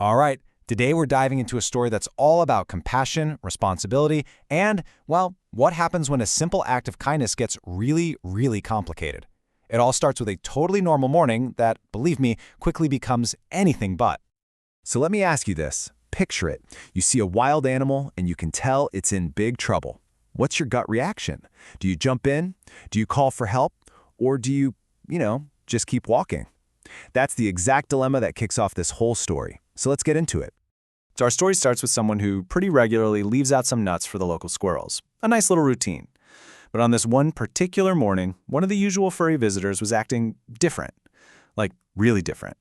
All right, today we're diving into a story that's all about compassion, responsibility, and, well, what happens when a simple act of kindness gets really, really complicated. It all starts with a totally normal morning that, believe me, quickly becomes anything but. So let me ask you this. Picture it. You see a wild animal and you can tell it's in big trouble. What's your gut reaction? Do you jump in? Do you call for help? Or do you, just keep walking? That's the exact dilemma that kicks off this whole story. So let's get into it. So our story starts with someone who pretty regularly leaves out some nuts for the local squirrels. A nice little routine. But on this one particular morning, one of the usual furry visitors was acting different. Like, really different.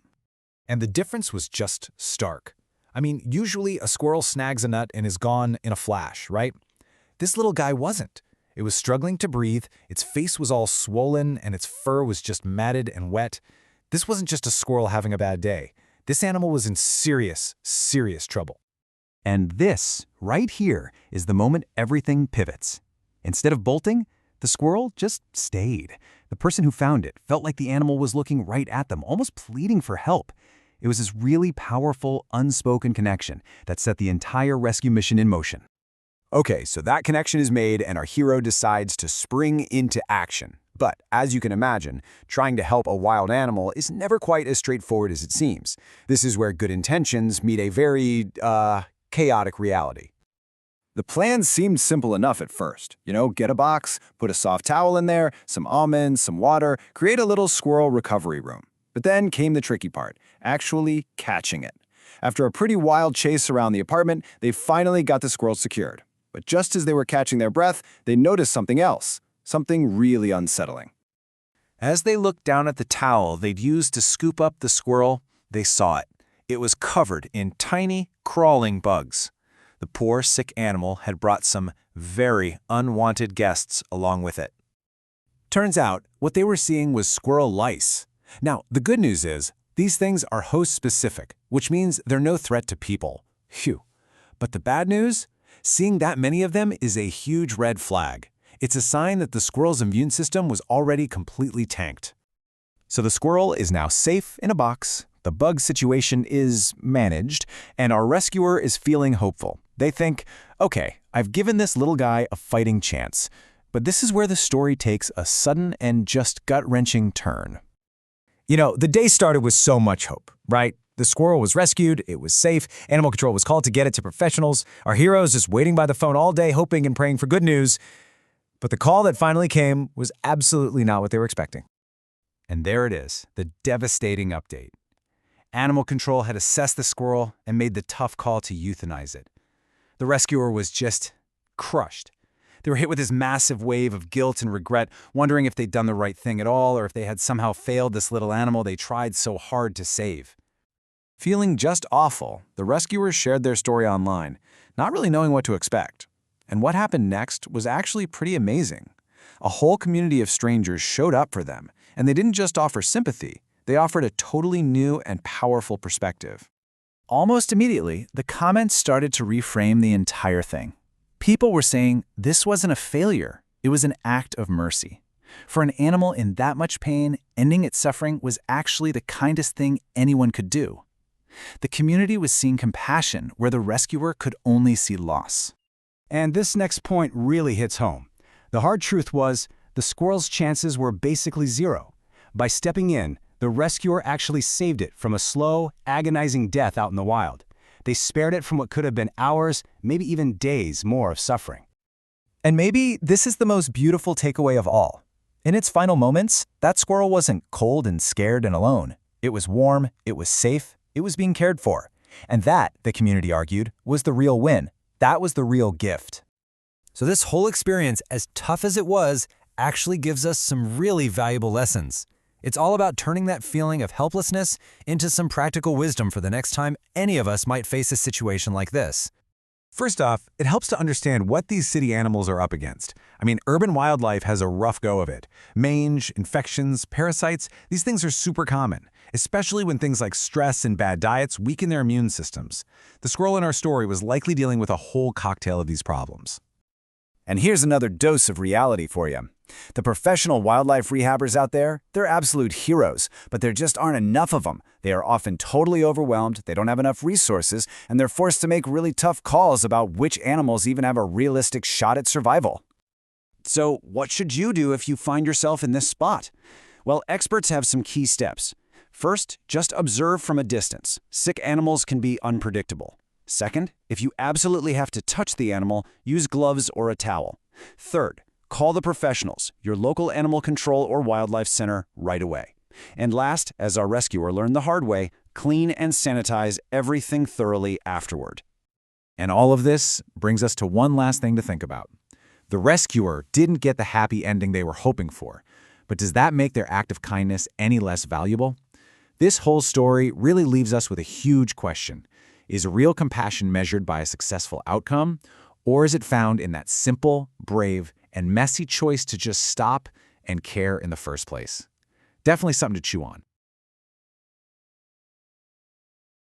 And the difference was just stark. I mean, usually a squirrel snags a nut and is gone in a flash, right? This little guy wasn't. It was struggling to breathe, its face was all swollen, and its fur was just matted and wet. This wasn't just a squirrel having a bad day. This animal was in serious, serious trouble. And this, right here, is the moment everything pivots. Instead of bolting, the squirrel just stayed. The person who found it felt like the animal was looking right at them, almost pleading for help. It was this really powerful, unspoken connection that set the entire rescue mission in motion. Okay, so that connection is made and our hero decides to spring into action. But as you can imagine, trying to help a wild animal is never quite as straightforward as it seems. This is where good intentions meet a very, chaotic reality. The plan seemed simple enough at first. Get a box, put a soft towel in there, some almonds, some water, create a little squirrel recovery room. But then came the tricky part, actually catching it. After a pretty wild chase around the apartment, they finally got the squirrel secured. But just as they were catching their breath, they noticed something else, something really unsettling. As they looked down at the towel they'd used to scoop up the squirrel, they saw it. It was covered in tiny, crawling bugs. The poor, sick animal had brought some very unwanted guests along with it. Turns out, what they were seeing was squirrel lice. Now, the good news is, these things are host-specific, which means they're no threat to people. Phew. But the bad news? Seeing that many of them is a huge red flag. It's a sign that the squirrel's immune system was already completely tanked. So the squirrel is now safe in a box, the bug situation is managed, and our rescuer is feeling hopeful. They think, okay, I've given this little guy a fighting chance. But this is where the story takes a sudden and just gut-wrenching turn. The day started with so much hope, right? The squirrel was rescued, it was safe, animal control was called to get it to professionals, our heroes just waiting by the phone all day hoping and praying for good news. But the call that finally came was absolutely not what they were expecting. And there it is, the devastating update. Animal control had assessed the squirrel and made the tough call to euthanize it. The rescuer was just crushed. They were hit with this massive wave of guilt and regret, wondering if they'd done the right thing at all or if they had somehow failed this little animal they tried so hard to save. Feeling just awful, the rescuers shared their story online, not really knowing what to expect. And what happened next was actually pretty amazing. A whole community of strangers showed up for them, and they didn't just offer sympathy, they offered a totally new and powerful perspective. Almost immediately, the comments started to reframe the entire thing. People were saying this wasn't a failure, it was an act of mercy. For an animal in that much pain, ending its suffering was actually the kindest thing anyone could do. The community was seeing compassion where the rescuer could only see loss. And this next point really hits home. The hard truth was, the squirrel's chances were basically zero. By stepping in, the rescuer actually saved it from a slow, agonizing death out in the wild. They spared it from what could have been hours, maybe even days more of suffering. And maybe this is the most beautiful takeaway of all. In its final moments, that squirrel wasn't cold and scared and alone. It was warm, it was safe, it was being cared for. And that, the community argued, was the real win. That was the real gift. So this whole experience, as tough as it was, actually gives us some really valuable lessons. It's all about turning that feeling of helplessness into some practical wisdom for the next time any of us might face a situation like this. First off, it helps to understand what these city animals are up against. Urban wildlife has a rough go of it. Mange, infections, parasites, these things are super common, especially when things like stress and bad diets weaken their immune systems. The squirrel in our story was likely dealing with a whole cocktail of these problems. And here's another dose of reality for you. The professional wildlife rehabbers out there, they're absolute heroes, but there just aren't enough of them. They are often totally overwhelmed, they don't have enough resources, and they're forced to make really tough calls about which animals even have a realistic shot at survival. So, what should you do if you find yourself in this spot? Well, experts have some key steps. First, just observe from a distance. Sick animals can be unpredictable. Second, if you absolutely have to touch the animal, use gloves or a towel. Third, call the professionals, your local animal control or wildlife center, right away. And last, as our rescuer learned the hard way, clean and sanitize everything thoroughly afterward. And all of this brings us to one last thing to think about. The rescuer didn't get the happy ending they were hoping for, but does that make their act of kindness any less valuable? This whole story really leaves us with a huge question. Is real compassion measured by a successful outcome, or is it found in that simple, brave, and messy choice to just stop and care in the first place? Definitely something to chew on.